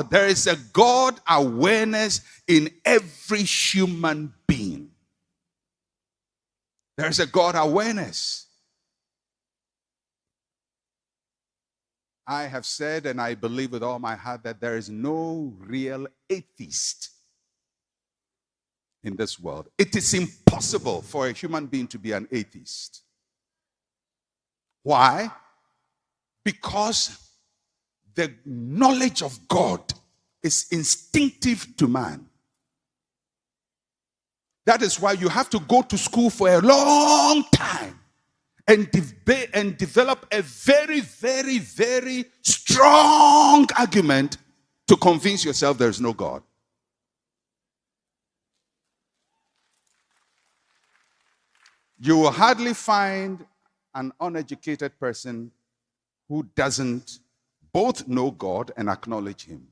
There is a God awareness in every human being. There is a God awareness. I have said, and I believe with all my heart, that there is no real atheist in this world. It is impossible for a human being to be an atheist. Why? Because the knowledge of God is instinctive to man. That is why you have to go to school for a long time and develop a very, very, very strong argument to convince yourself there is no God. You will hardly find an uneducated person who doesn't both know God and acknowledge him.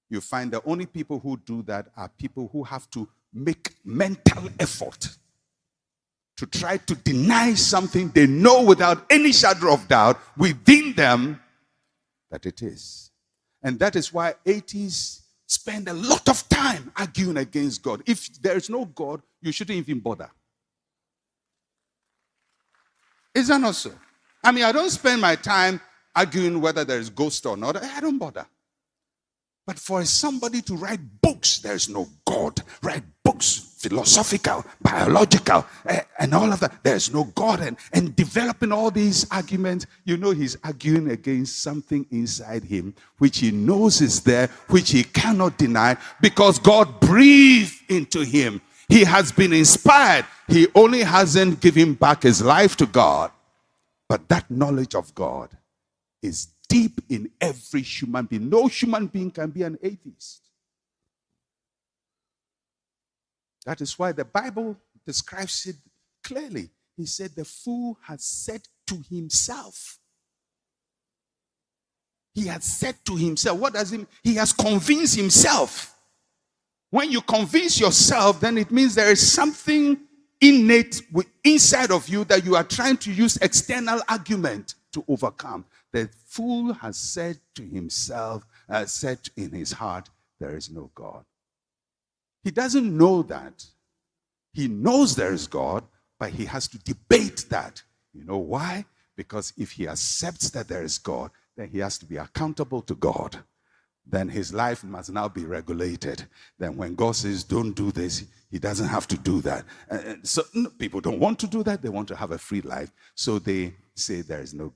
You find the only people who do that are people who have to make mental effort to try to deny something they know without any shadow of doubt within them that it is. And that is why atheists spend a lot of time arguing against God. If there is no God, you shouldn't even bother. Is that not so? I mean, I don't spend my time arguing whether there is ghost or not. I don't bother. But for somebody to write books, there is no God. Write books, philosophical, biological, and all of that. There is no God. And developing all these arguments, you know he's arguing against something inside him, which he knows is there, which he cannot deny, because God breathed into him. He has been inspired. He only hasn't given back his life to God. But that knowledge of God is deep in every human being. No human being can be an atheist. That is why the Bible describes it clearly. He said the fool has said to himself. He has said to himself. What does it mean? He has convinced himself. When you convince yourself, then it means there is something innate inside of you that you are trying to use external argument to overcome. The fool has said to himself, said in his heart, there is no God. He doesn't know that. He knows there is God, but he has to debate that. You know why? Because if he accepts that there is God, then he has to be accountable to God. Then his life must now be regulated. Then when God says, don't do this, he doesn't have to do that. So people don't want to do that. They want to have a free life. So they say there is no God.